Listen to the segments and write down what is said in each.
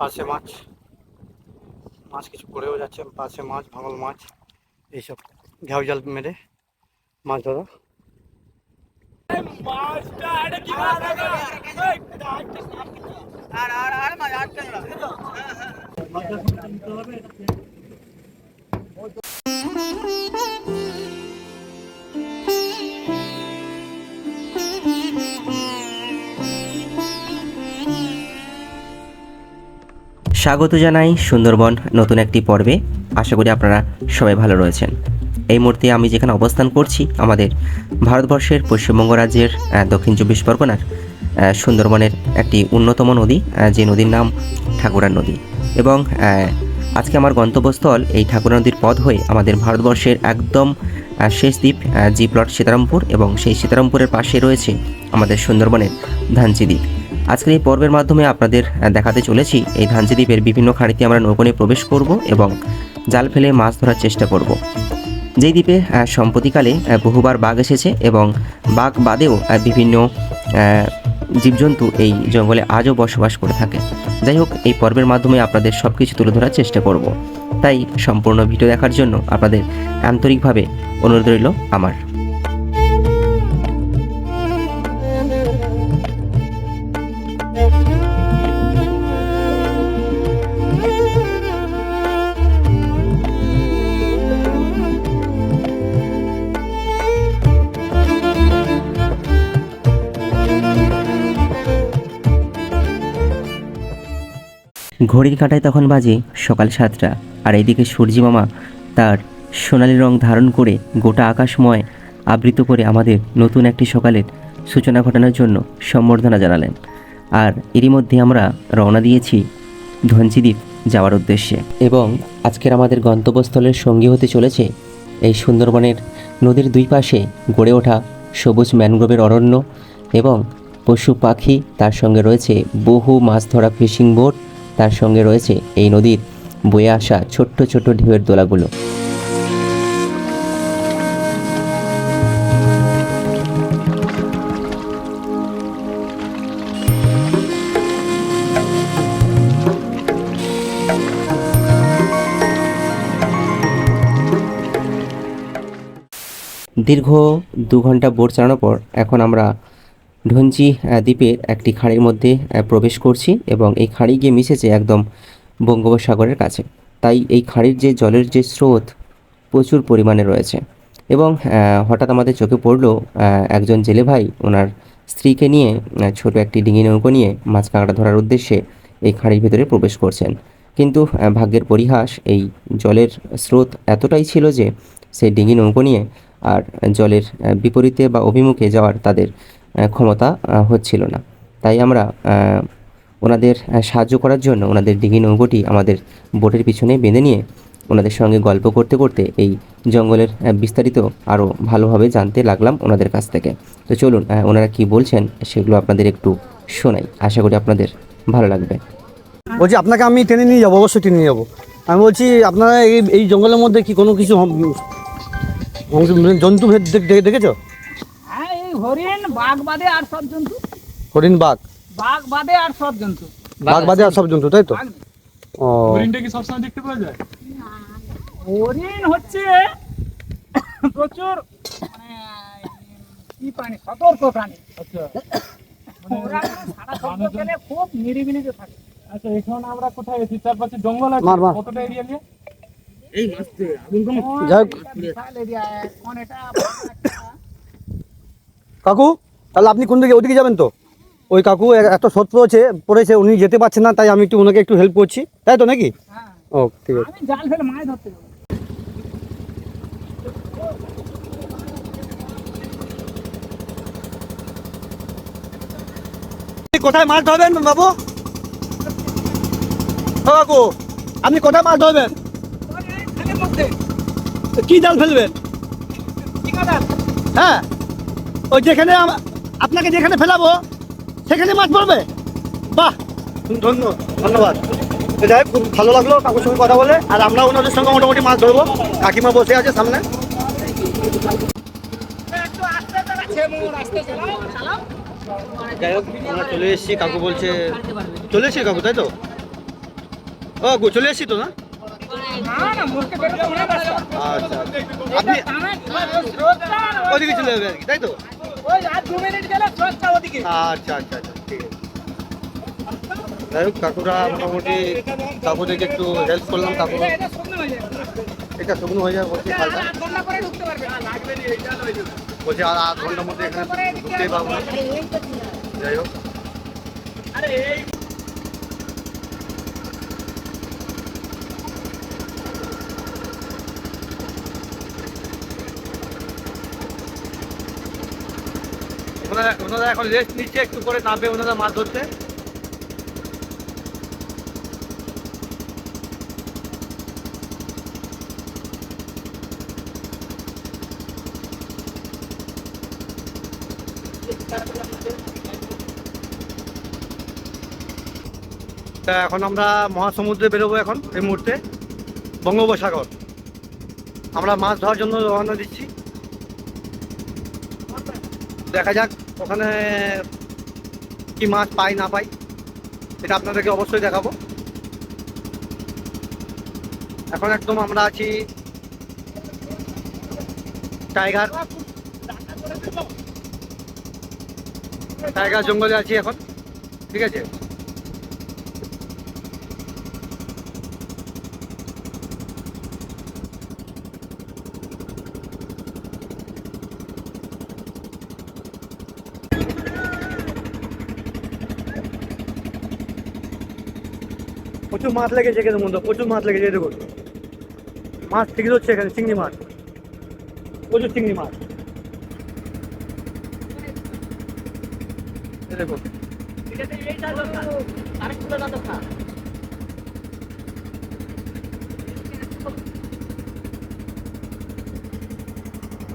পাশে মাছ মাছ কিছু পড়েও যাচ্ছে, পাশে মাছ, ভাঙল মাছ, এইসব ঘেউ জাল মেরে মাছ ধরা। স্বাগত জানাই সুন্দরবন নতুন একটি পর্বে। আশা করি আপনারা সবাই ভালো রয়েছেন। এই মুহূর্তে আমি যেখানে অবস্থান করছি আমাদের ভারতবর্ষের পশ্চিমবঙ্গ রাজ্যের দক্ষিণ 24 পরগনার সুন্দরবনের একটি অন্যতম নদী, যে নদীর নাম ঠাকুরার নদী। এবং আজকে আমার গন্তব্যস্থল এই ঠাকুরা নদীর পথ হয়ে আমাদের ভারতবর্ষের একদম শেষ দ্বীপ জি প্লট সীতারামপুর, এবং সেই সীতারামপুরের পাশে রয়েছে আমাদের সুন্দরবনের ধানচি দ্বীপ। আজকের এই পর্বের মাধ্যমে আপনাদের দেখাতে চলেছি এই ধানচি দ্বীপের বিভিন্ন খাঁড়িতে আমরা নৌকো নিয়ে প্রবেশ করব এবং জাল ফেলে মাছ ধরার চেষ্টা করব। যেই দ্বীপে সম্প্রতিকালে বহুবার বাঘ এসেছে এবং বাঘ বাদেও বিভিন্ন জীবজন্তু এই জঙ্গলে আজও বসবাস করে থাকে। যাই হোক, এই পর্বের মাধ্যমে আপনাদের সব কিছু তুলে ধরার চেষ্টা করব। তাই সম্পূর্ণ ভিডিও দেখার জন্য আপনাদের আন্তরিকভাবে অনুরোধ রইল আমার। ঘড়ির কাঁটায় তখন বাজে সকাল 7টা, আর এইদিকে সূর্যি মামা তার সোনালি রং ধারণ করে গোটা আকাশময় আবৃত করে আমাদের নতুন একটি সকালের সূচনা ঘটানোর জন্য সম্বর্ধনা জানালেন। আর এরই মধ্যে আমরা রওনা দিয়েছি ধানচি দ্বীপ যাওয়ার উদ্দেশ্যে। এবং আজকের আমাদের গন্তব্যস্থলের সঙ্গী হতে চলেছে এই সুন্দরবনের নদীর দুই পাশে গড়ে ওঠা সবুজ ম্যানগ্রোভের অরণ্য এবং পশু পাখি, তার সঙ্গে রয়েছে বহু মাছ ধরা ফিশিং বোট, তার সঙ্গে রয়েছে এই নদীর বয়ে আসা ছোট্ট ছোট্ট ঢেউয়ের দোলাগুলো। দীর্ঘ 2 ঘন্টা বোট চালানোর পর এখন আমরা ধানচি দ্বীপের একটি খাঁড়ির মধ্যে প্রবেশ করছি এবং এই খাঁড়ি গিয়ে মিশেছে একদম বঙ্গোপসাগরের কাছে। তাই এই খাঁড়ির যে জলের যে স্রোত প্রচুর পরিমাণে রয়েছে। এবং হঠাৎ আমাদের চোখে পড়লো একজন জেলে ভাই ওনার স্ত্রীকে নিয়ে ছোট একটি ডিঙি নৌকো নিয়ে মাছ কাঁকড়া ধরার উদ্দেশ্যে এই খাঁড়ির ভিতরে প্রবেশ করছেন। কিন্তু ভাগ্যের পরিহাস, এই জলের স্রোত এতটাই ছিল যে সেই ডিঙি নৌকো নিয়ে আর জলের বিপরীতে বা অভিমুখে যাওয়ার তাদের ক্ষমতা হচ্ছিল না। তাই আমরা ওনাদের সাহায্য করার জন্য ওনাদের ডিঙি নৌকোটি আমাদের বোটের পিছনে বেঁধে নিয়ে ওনাদের সঙ্গে গল্প করতে করতে এই জঙ্গলের বিস্তারিত আরও ভালোভাবে জানতে লাগলাম ওনাদের কাছ থেকে। তো চলুন ওনারা কি বলছেন সেগুলো আপনাদের একটু শোনাই, আশা করি আপনাদের ভালো লাগবে। বলছি আপনাকে আমি টেনে নিয়ে যাবো, অবশ্যই টেনে নিয়ে যাবো। আমি বলছি আপনারা এই জঙ্গলের মধ্যে কি কোনো কিছু জন্তু দেখেছো? হ্যাঁ, এই হরিণ, বাঘ বাদে আর সব জন্তু। হরিণ, বাঘ বাদে আর সব জন্তু। বাঘ বাদে আর সব জন্তু, তাই তো? ও, হরিণটা কি সবসময় দেখতে পাওয়া যায়? হরিণ হচ্ছে প্রচুর মানে কি প্রাণী, সতর্ক প্রাণী। আচ্ছা, ওরা সারা শব্দ পেলে খুব নিরিবিলিতে থাকে। আচ্ছা, এখন আমরা কোথায় আছি? চারপাশে জঙ্গল আছে, মার। কতটা এরিয়া নিয়ে? যাই হোক। বিশাল এরিয়া। এখন এটা কাকু, তাহলে আপনি কোন দিকে, ওদিকে যাবেন তো? ওই কাকু এত স্রোত পড়েছে, উনি যেতে পারছেন না, তাই আমি একটু ওনাকে একটু হেল্প করছি, তাই তো নাকি? হ্যাঁ, ও ঠিক আছে। আমি জাল ফেলে মাছ ধরতে যাবো। কোথায় মাছ ধরবেন বাবু? ও কাকু, আপনি কোথায় মাছ ধরবেন? খালের মধ্যে কি জাল ফেলবেন? ঠিকাদার। হ্যাঁ, ওই যেখানে আপনাকে যেখানে ফেলাবো সেখানে মাছ পড়বে। বাহ, ধন্যবাদ। যাই হোক, খুব ভালো লাগলো কাকুর সঙ্গে কথা বলে। আর আমরা ওনাদের সঙ্গে মোটামুটি মাছ ধরবো। কাকিমা বসে আছে সামনে। একটু আস্তে চালাচ্ছে, আস্তে চালাও। যাই হোক, আমরা চলে এসেছি। কাকু বলছে চলে এসেছি কাকু, তাই তো? ও চলে এসছি তো না? না না মুখে বেরোতে অনেক রাস্তা। আচ্ছা আপনি ওদিকে চলে যাবে আর কি, তাই তো? ওই আর 2 মিনিট গেলে স্রোতটা ওদিকে। আচ্ছা আচ্ছা আচ্ছা ঠিক আছে। যাই হোক কাকুরা মোটামুটি কাকুদেরকে একটু হেল্প করলাম। কাকু এটা শুকনো হয়ে যাবে। এটা শুকনো হয়ে যাবে বলছি আর হালকা, 8 ঘন্টা পরে ঢুকতে পারবে। বলছি আর 8 ঘন্টার মধ্যে এখানে ঢুকতেই পারবো না। যাই হোক ওনারা এখন রেস্ট নিচ্ছে, একটু করে নামবে ওনারা মাছ ধরতে। তা এখন আমরা মহাসমুদ্রে বেরোবো এখন এই মুহূর্তে, বঙ্গোপসাগর। আমরা মাছ ধরার জন্য রওনা দিচ্ছি। দেখা যাক ওখানে কি মাছ পাই না পাই, এটা আপনাদেরকে অবশ্যই দেখাবো। এখন একদম আমরা আছি টাইগার জঙ্গলে আছি এখন, ঠিক আছে? প্রচুর মাছ লেগেছে এখানে মধ্যে, প্রচুর মাছ লেগেছে। দেখুন মাছ ঠিক হচ্ছে এখানে, চিংড়ি মাছ, প্রচুর চিংড়ি মাছ। এই দেখুন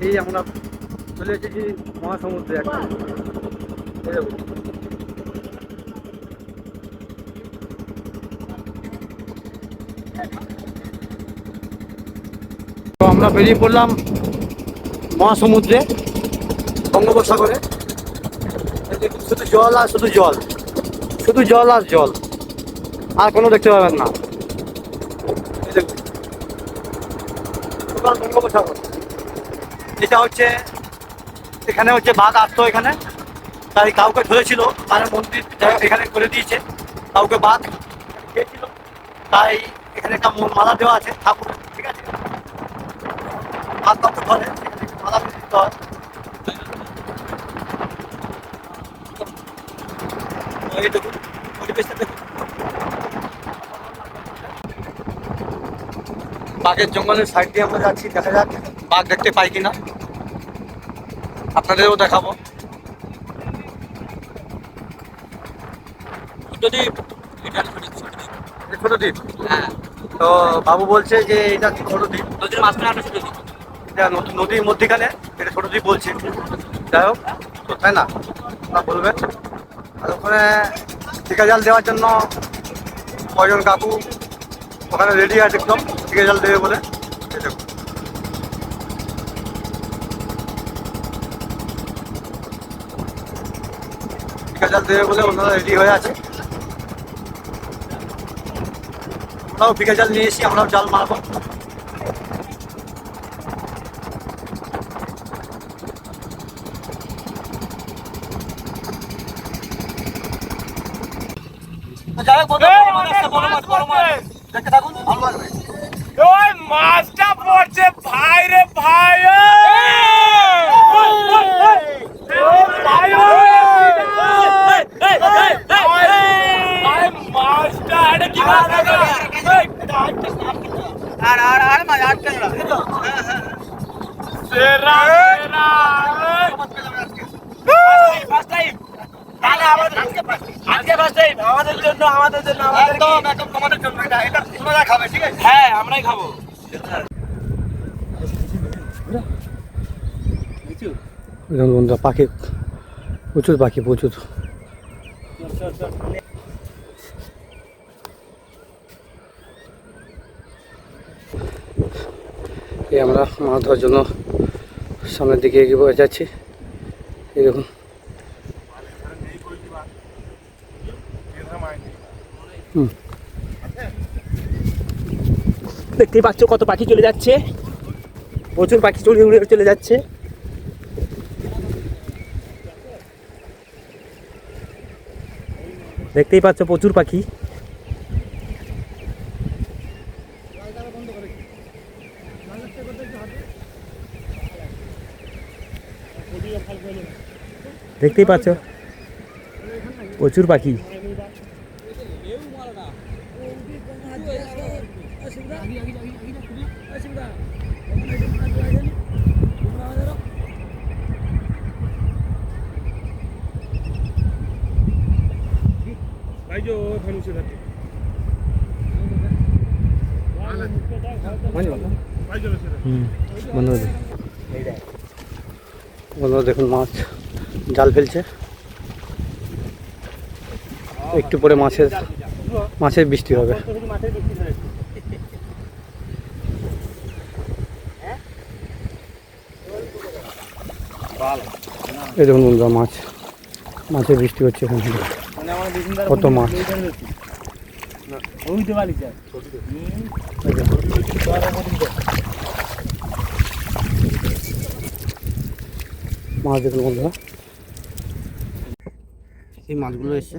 এই আমরা চলে এসেছি মহাসমুদ্রে একদম। এই দেখুন তো আমরা বেরিয়ে পড়লাম মহাসমুদ্রে, বঙ্গোপসাগরে। শুধু জল আর শুধু জল, শুধু জল আর জল, আর কোনো দেখতে পাবেন না। এই দেখুন টোটাল বঙ্গোপসাগর। এটা হচ্ছে এখানে হচ্ছে বাঘ আসতো এখানে, তাই কাউকে ধরেছিল, মানে মন্দির এখানে করে দিয়েছে, কাউকে বাঘ খেয়েছিল, তাই এখানে একটা মালা দেওয়া আছে ঠাকুর, ঠিক আছে? বাঘ কাউকে ধরে মালা দিয়ে দিতে হয়। এই দেখুন পরিবেশটা দেখুন, বাঘের জঙ্গলের সাইড দিয়ে আমরা যাচ্ছি। দেখা যাক বাঘ দেখতে পাই কিনা, আপনাদেরও দেখাবো। ছোট দ্বীপ, হ্যাঁ। তো বাবু বলছে যে এটা ছোট দ্বীপ, নদীর মাঝখানে একটা ছোট দ্বীপ, এটা নদীর মধ্যিখানে, এটা ছোট দ্বীপ বলছে। যাই হোক তো তাই না, আপনারা বলবেন। আর ওখানে টিকা জাল দেওয়ার জন্য কয়জন কাকু ওখানে রেডি আছে একদম, টিকা জাল দেবে বলে। এই দেখুন টিকা জাল দেবে বলে ওনারা রেডি হয়ে আছে। আমরাও পিকা জাল নিয়ে এসেছি, আমরাও জাল মারবো। যাই হোক বড় মাছ দেখতে থাকুন, ভালো লাগবে। ওই মাছটা পড়ছে ভাই রে ভাই, মাছটা এটা কি আমাদের জন্য তোমাদের জন্য এটা ওনারা খাবে, ঠিক আছে? হ্যাঁ আমরাই খাবো। বন্ধুরা পাখি, প্রচুর পাখি, প্রচুর। এই আমরা মাছ ধরার জন্য সামনের দিকে এগিয়ে যাচ্ছি। এই দেখুন দেখতেই পাচ্ছ কত পাখি চলে যাচ্ছে, প্রচুর পাখি চলে উড়ে চলে যাচ্ছে। দেখতেই পাচ্ছ প্রচুর পাখি। দেখতেই পাচ্ছ প্রচুর পাখি। বন্ধুরা দেখুন মাছ জাল ফেলছে, একটু পরে মাছের বৃষ্টি হবে। এই দেখুন বন্ধুরা মাছের বৃষ্টি হচ্ছে এখান থেকে, কত মাছ। মাছ দেখুন বন্ধুরা, এই মাছগুলো এসছে,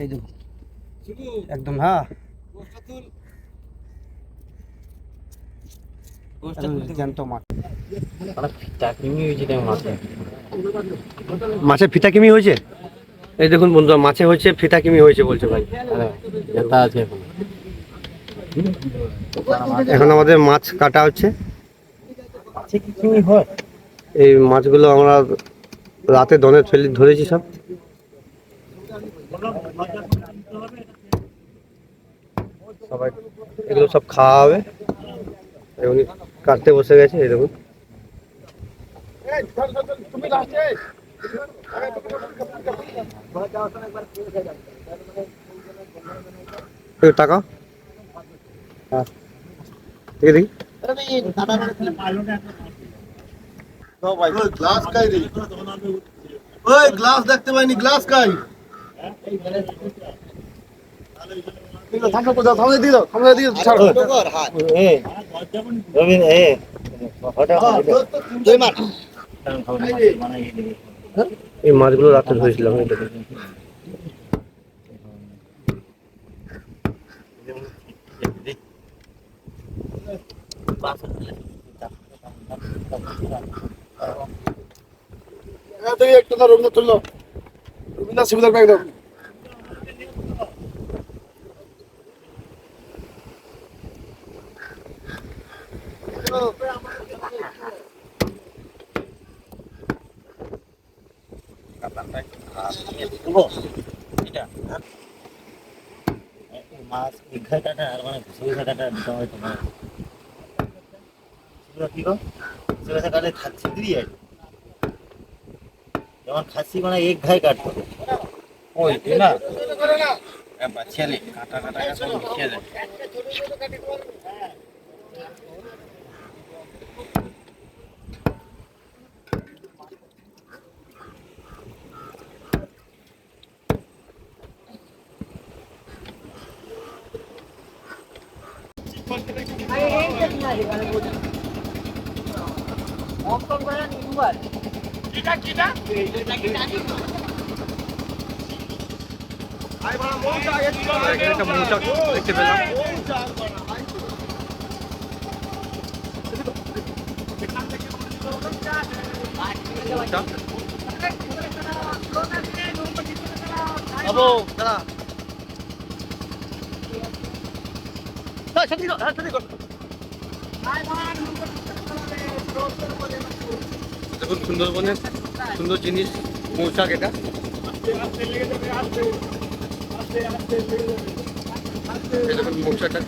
এই দেখুন একদম, হ্যাঁ জ্যান্ত মাছ। মাছের ফিতাকিমি হয়েছে, এই দেখুন বন্ধুরা মাছে হয়েছে ফিতাকিমি হয়েছে বলছে ভাই। এখন আমাদের মাছ কাটা হচ্ছে। এই মাছগুলো আমরা রাতে দনে ধরেছি সব। সবাই এগুলো সব খাওয়া হবে, উনি কাটতে বসে গেছে। এই দেখুন টাকা, হ্যাঁ দেখি গ্লাস খাই রে, ওই গ্লাস দেখতে পাইনি, গ্লাস খাই। এই মাছগুলো রাতে ধরেছিলাম। একটু না রবীন্দ্র তুললো, রবীন্দ্র সুবিধার ব্যাগ দাও। মাছ এক ঘাই কাটা আর মানে ঘুষে কাটা দিতে হয় তোমার কি গো ঘুষে কাটলে খাচ্ছি দিয়ে যেমন খাসি মানে এক ঘাই কাটতো ওই না বাচ্চালে কাটা কাটা সব মিশিয়ে যায়। একটা মৌচাক দেখতে পেলাম। দেখুন সুন্দরবনের সুন্দর জিনিস মৌচাক, এটা দেখুন মৌচাকটা।